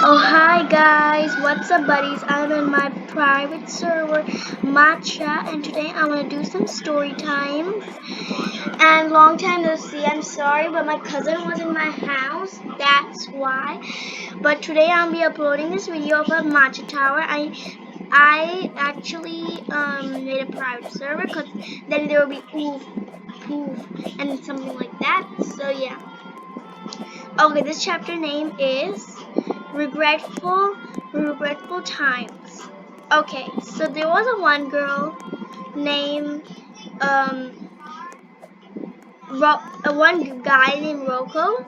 Oh hi guys, what's up buddies? I'm in my private server matcha and today I'm gonna do some story times. And long time no see, I'm sorry but my cousin was in my house, that's why. But today I'll be uploading this video of a matcha tower. I actually made a private server because then there will be poof and something like that. So yeah. Okay, this chapter name is regretful times. Okay, so there was a one girl named one guy named Rocco,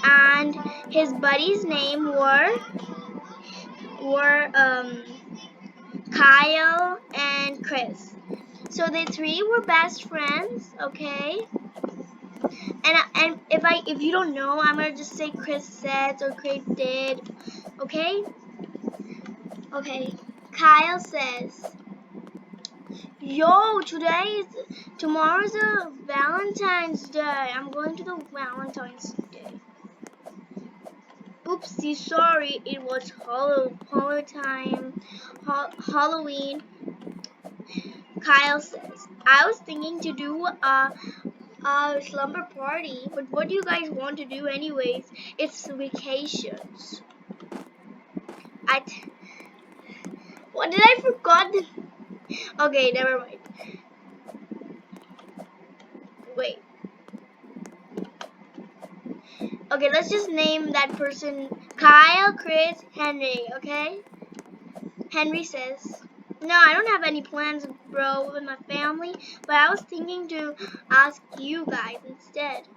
and his buddies name were Kyle and Chris. So the three were best friends. Okay, and if you don't know, I'm gonna just say Chris said or Chris did. Okay. Okay. Kyle says, "Yo, tomorrow's a Valentine's Day. I'm going to the Valentine's Day. Oopsie, sorry, it was Halloween." Kyle says, "I was thinking to do a slumber party, but what do you guys want to do anyways? It's vacations." What did I forgot? Okay, never mind. Wait. Okay, let's just name that person Kyle, Chris, Henry, okay? Henry says, "No, I don't have any plans, bro, with my family, but I was thinking to ask you guys instead."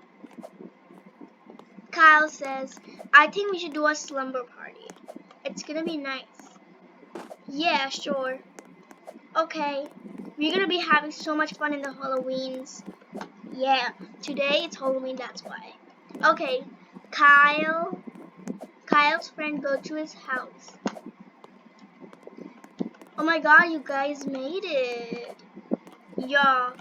Kyle says, "I think we should do a slumber party. It's gonna be nice." "Yeah, sure." "Okay. We're gonna be having so much fun in the Halloweens." "Yeah, today it's Halloween, that's why." Okay, Kyle's friend go to his house. "Oh my god, you guys made it." "Yeah,"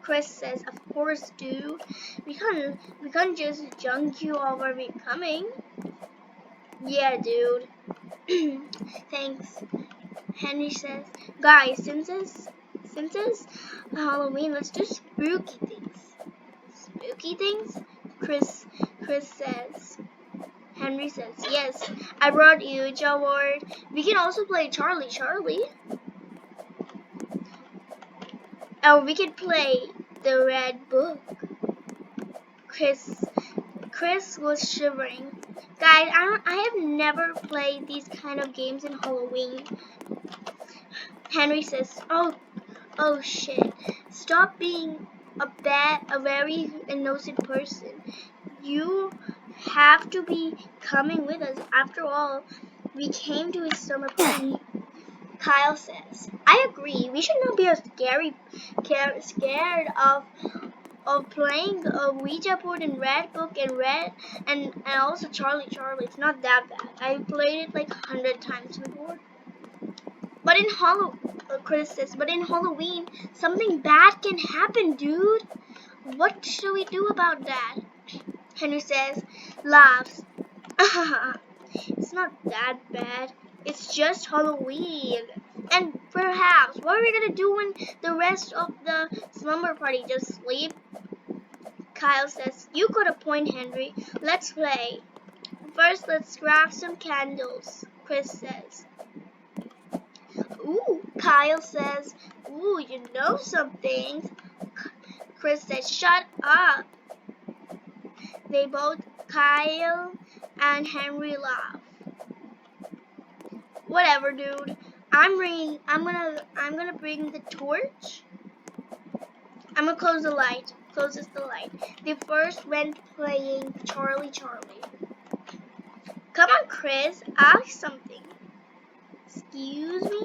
Chris says, "of course, dude. We can't just junk you over me coming." "Yeah, dude." "Thanks." Henry says, "Guys, since it's Halloween, let's do spooky things." "Spooky things?" Chris says. Henry says, "Yes, I brought you Jaward. We can also play Charlie. Or we could play the Red Book." Chris was shivering. "Guys, I have never played these kind of games in Halloween." Henry says, "Oh shit. Stop being a very innocent person. You have to be coming with us. After all, we came to his summer party." Kyle says, "I agree. We should not be scared of playing a Ouija board and Red Book and also Charlie. It's not that bad. I played it like 100 times before." But Chris says, "But in Halloween, something bad can happen, dude. What should we do about that?" Henry says, laughs. "It's not that bad. It's just Halloween. And perhaps, what are we gonna do when the rest of the slumber party just sleep?" Kyle says, "You got a point, Henry. Let's play. First, let's grab some candles," Chris says. "Ooh," Kyle says. "Ooh, you know something." Chris says, "Shut up." They both, Kyle and Henry, laugh. "Whatever, dude. I'm gonna bring the torch. I'm gonna close the light." Closes the light. They first went playing Charlie. "Come on, Chris. Ask something." "Excuse me?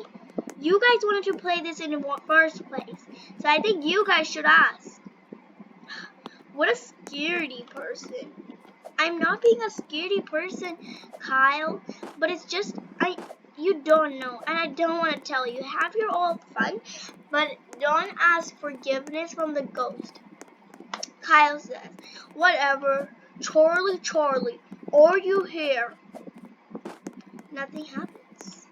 You guys wanted to play this in the first place, so I think you guys should ask." What a scaredy person. "I'm not being a scaredy person, Kyle, but it's just you don't know, and I don't want to tell you. Have your all fun, but don't ask forgiveness from the ghost." Kyle says, "Whatever, Charlie, are you here?" Nothing happens.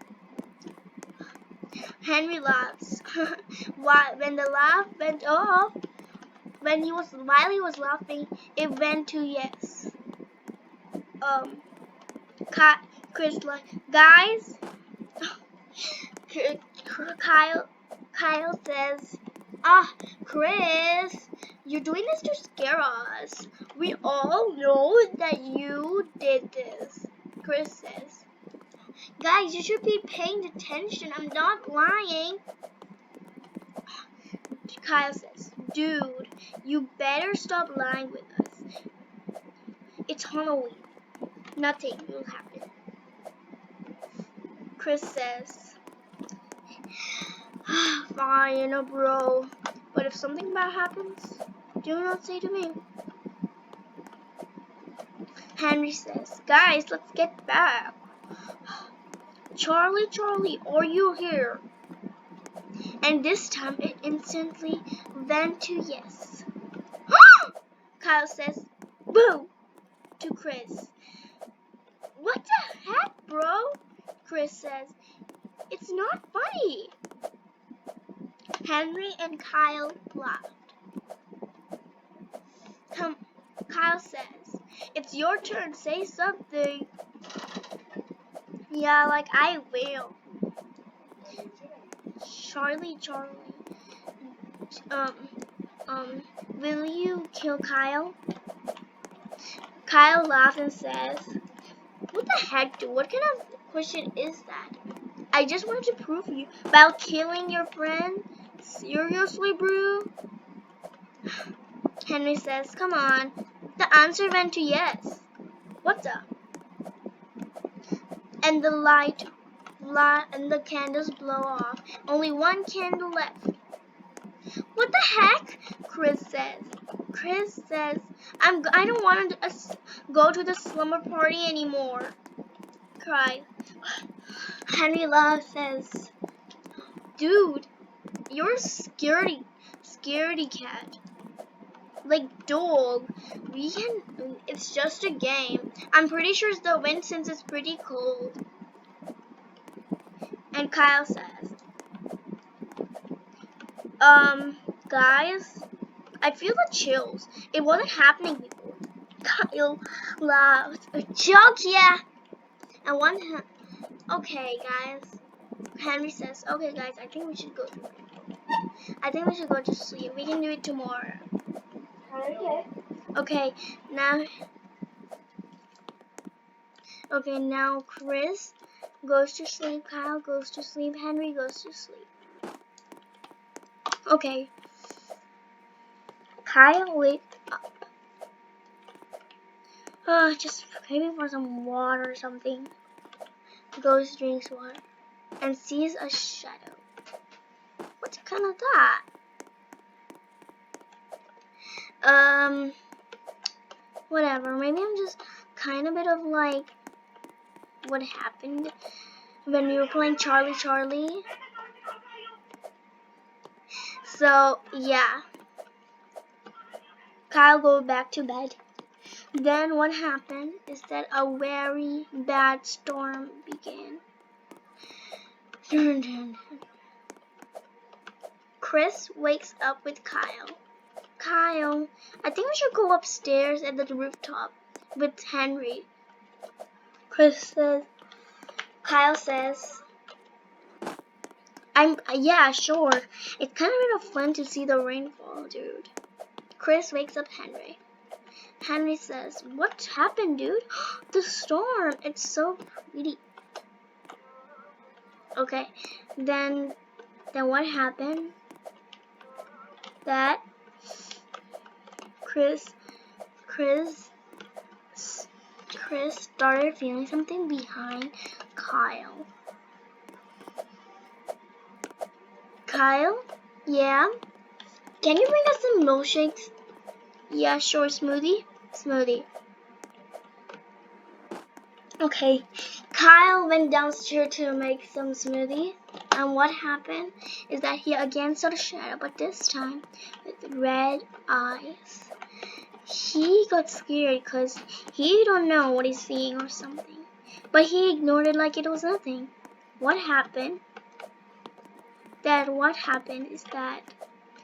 Henry laughs. When the laugh went off, while he was laughing, it went to yes. Chris like, guys. Kyle says, Chris, you're doing this to scare us. We all know that you did this. Chris says, guys, you should be paying attention. I'm not lying. Kyle says, dude, you better stop lying with us. It's Halloween. Nothing will happen. Chris says, fine, bro. But if something bad happens, do not say to me. Henry says, guys, let's get back. Charlie, are you here? And this time it instantly went to yes. Kyle says, boo, to Chris. What the heck, bro? Chris says, it's not funny. Henry and Kyle laughed. Kyle says, it's your turn, say something. Yeah, like I will. Charlie, will you kill Kyle? Kyle laughs and says, what the heck, dude? What kind of question is that? I just wanted to prove you about killing your friend. Seriously, bro? Henry says, come on. The answer went to yes. What's up? And the light and the candles blow off. Only one candle left. What the heck? Chris says, I don't want to go to the slumber party anymore. Cry. Henry Love says, dude, you're a scaredy cat. Like dog. It's just a game. I'm pretty sure it's the wind since it's pretty cold. And Kyle says, guys, I feel the chills. It wasn't happening before. Kyle laughed. A joke, yeah. And okay, guys. Henry says, okay, guys, I think we should go to sleep. We can do it tomorrow. Okay, now Chris goes to sleep, Kyle goes to sleep, Henry goes to sleep. Okay. Kyle wakes up. Just craving for some water or something. Goes, drinks water, and sees a shadow. What's kind of that? Whatever. Maybe I'm just kind of bit of like what happened when we were playing Charlie. So yeah, Kyle go back to bed. Then what happened is that a very bad storm began. Chris wakes up with Kyle. Kyle, I think we should go upstairs at the rooftop with Henry. Kyle says, yeah, sure. It's kind of fun to see the rainfall, dude. Chris wakes up Henry. Henry says, what happened, dude? The storm. It's so pretty. Okay, then what happened? That Chris started feeling something behind Kyle. Kyle? Yeah? Can you bring us some milkshakes? Yeah, sure. Smoothie? Smoothie. Okay. Kyle went downstairs to make some smoothie. And what happened is that he again saw the shadow, but this time with red eyes. He got scared because he don't know what he's seeing or something. But he ignored it like it was nothing. What happened is that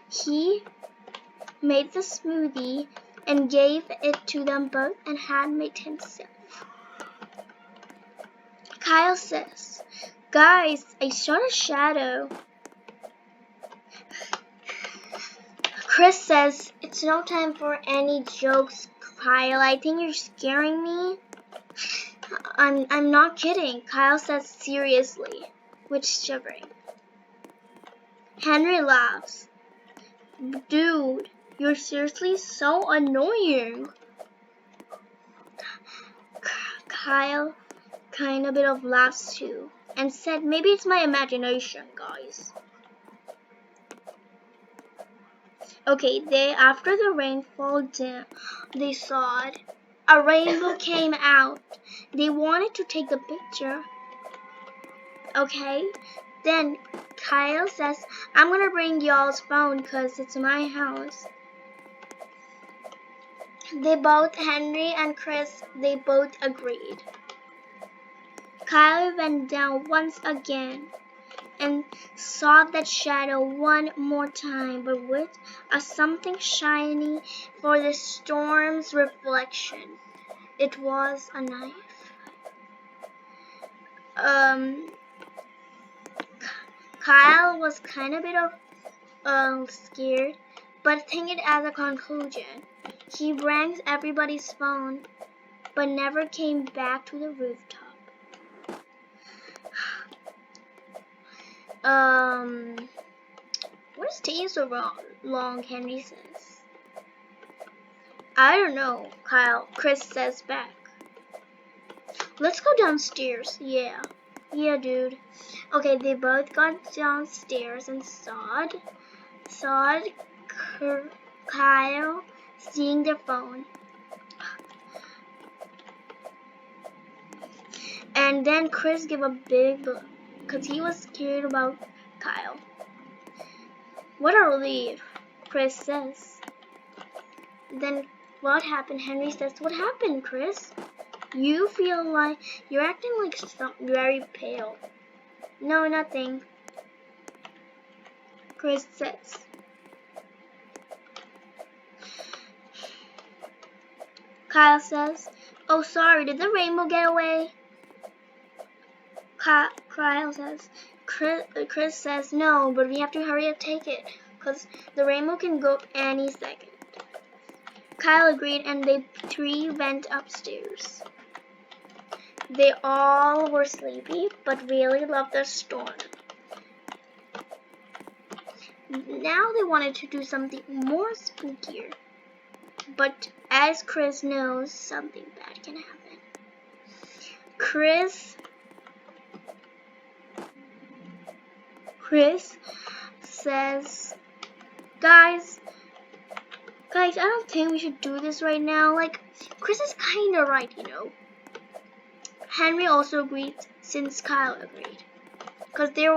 he made the smoothie and gave it to them both and had made himself. Kyle says, "Guys, I saw a shadow." Chris says, "It's no time for any jokes, Kyle. I think you're scaring me." I'm not kidding, Kyle says seriously, with shivering. Henry laughs. "Dude, you're seriously so annoying." Kyle kind of bit of laughs too and said, "Maybe it's my imagination, guys." Okay, after the rainfall down, they saw it. A rainbow came out. They wanted to take the picture. Okay, then Kyle says, "I'm gonna bring y'all's phone because it's my house." Henry and Chris, they both agreed. Kyle went down once again and saw that shadow one more time, but with a something shiny for the storm's reflection. It was a knife. Kyle was kind of a bit of scared, but thinking it as a conclusion. He rang everybody's phone, but never came back to the rooftop. What is taking so long? Henry says. "I don't know," Chris says back. "Let's go downstairs." Yeah, dude. Okay, they both got downstairs and saw Kyle seeing their phone. And then Chris gave a big look because he was scared about Kyle. "What a relief," Chris says. Then what happened? Henry says, "What happened, Chris? You feel like you're acting like very pale." "No, nothing," Chris says. Kyle says, "Oh, sorry, did the rainbow get away?" Kyle says. Chris says, "No, but we have to hurry up take it, because the rainbow can go any second." Kyle agreed, and they three went upstairs. They all were sleepy, but really loved the storm. Now they wanted to do something more spookier. But as Chris knows, something bad can happen. Chris says, Guys, I don't think we should do this right now. Like, Chris is kinda right, you know." Henry also agreed, since Kyle agreed. Because they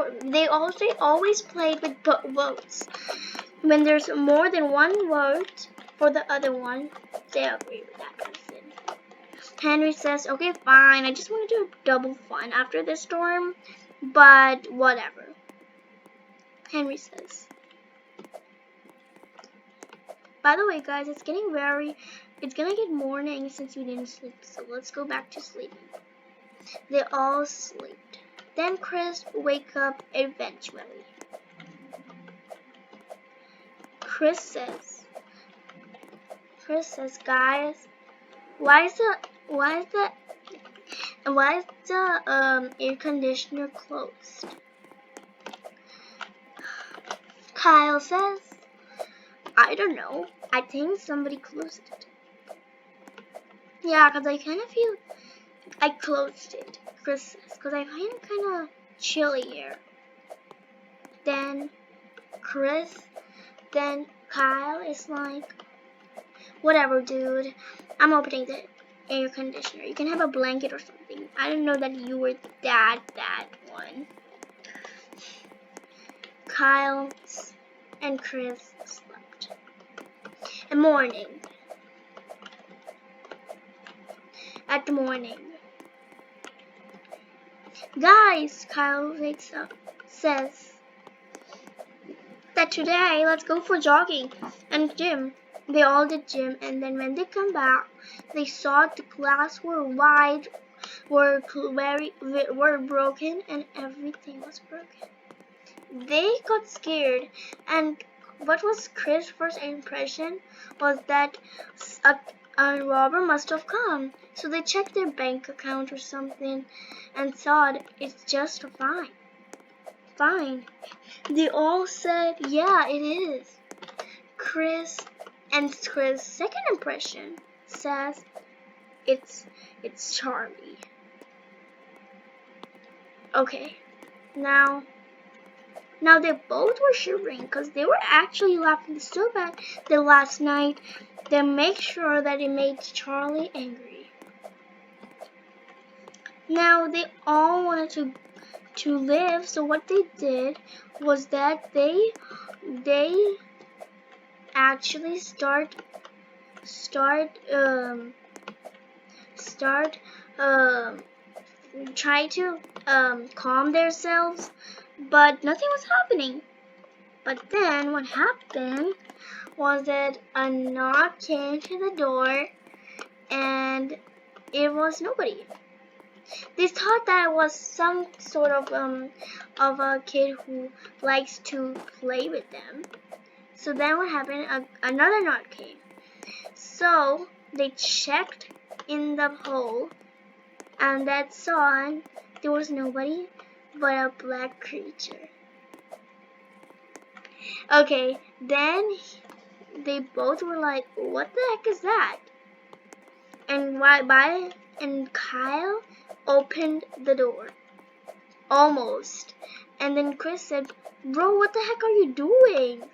always played with votes. When there's more than one vote for the other one, they agree with that person. Henry says, "Okay, fine. I just want to do a double fun after this storm, but whatever." Henry says. By the way, guys, it's gonna get morning since we didn't sleep, so let's go back to sleeping. They all slept. Then Chris wake up eventually. Chris says, "Guys, why is the air conditioner closed?" Kyle says, "I don't know. I think somebody closed it." "Yeah, because I kind of feel I closed it," Chris says, "because I find it kind of chilly here." Then Kyle is like, "Whatever, dude. I'm opening the air conditioner. You can have a blanket or something. I didn't know that you were that one." Kyle and Chris slept. At morning, Guys, Kyle wakes up, says that today let's go for jogging and gym. They all did gym, and then when they come back, they saw the glass were wide, were broken, and everything was broken. They got scared, and what was Chris' first impression was that a robber must have come. So they checked their bank account or something and thought it's just fine. Fine. They all said, yeah, it is. Chris' second impression says it's Charlie. Okay. Now they both were shivering because they were actually laughing so bad that last night they make sure that it made Charlie angry. Now they all wanted to live, so what they did was that they actually try to calm themselves, but nothing was happening. But then what happened was that a knock came to the door, and it was nobody. They thought that it was some sort of a kid who likes to play with them. So then what happened? Another knock came. So they checked in the hole, and that saw there was nobody but a black creature. Okay, then they both were like, "What the heck is that?" And Kyle opened the door, almost. And then Chris said, "Bro, what the heck are you doing?"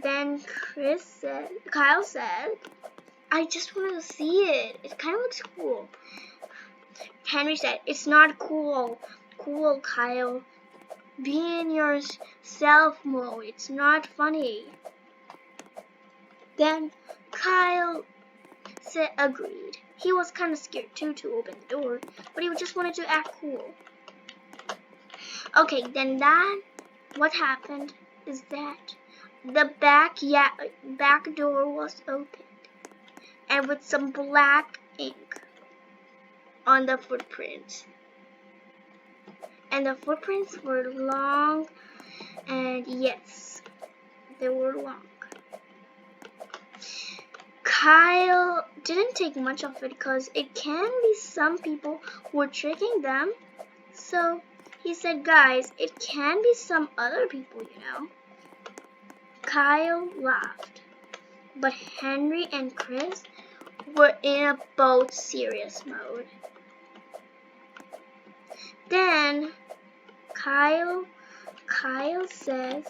Then Kyle said, "I just wanted to see it. It kind of looks cool." Henry said, "It's not cool. Cool, Kyle. Be in your self mode. It's not funny." Then Kyle agreed. He was kind of scared too to open the door, but he just wanted to act cool. Okay, then what happened is that the back door was opened, and with some black ink on the footprints. And the footprints were long, and yes, they were long. Kyle didn't take much of it because it can be some people who are tricking them. So he said, "Guys, it can be some other people, you know." Kyle laughed, but Henry and Chris were in a both serious mode. Then Kyle says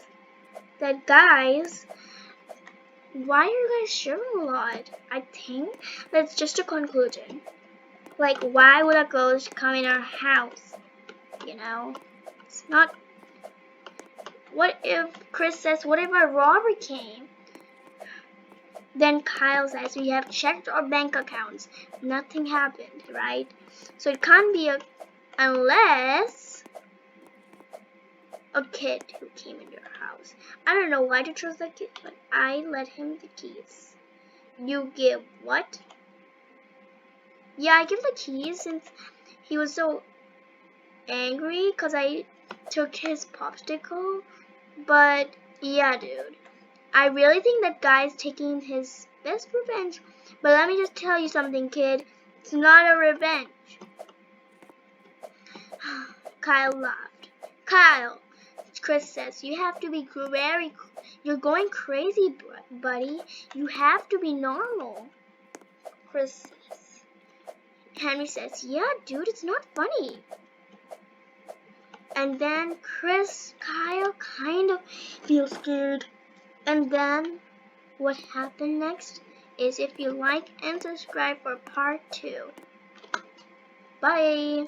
that, "Guys, why are you guys shivering a lot?" I think that's just a conclusion. Like, why would a ghost come in our house? You know, it's not. What if Chris says, "What if a robber came?" Then Kyle says, "We have checked our bank accounts. Nothing happened, right? So it can't be unless a kid who came in your house." I don't know why to trust that kid, but I let him the keys. You give what? Yeah, I give the keys since he was so angry because I took his popsicle. But yeah, dude, I really think that guy's taking his best revenge. But let me just tell you something, kid. It's not a revenge. Kyle laughed. "Kyle," Chris says, "you have to be you're going crazy, buddy. You have to be normal." Chris says. Henry says, "Yeah, dude, it's not funny." And then Kyle kind of feels scared. And then what happened next is, if you like and subscribe for part 2. Bye.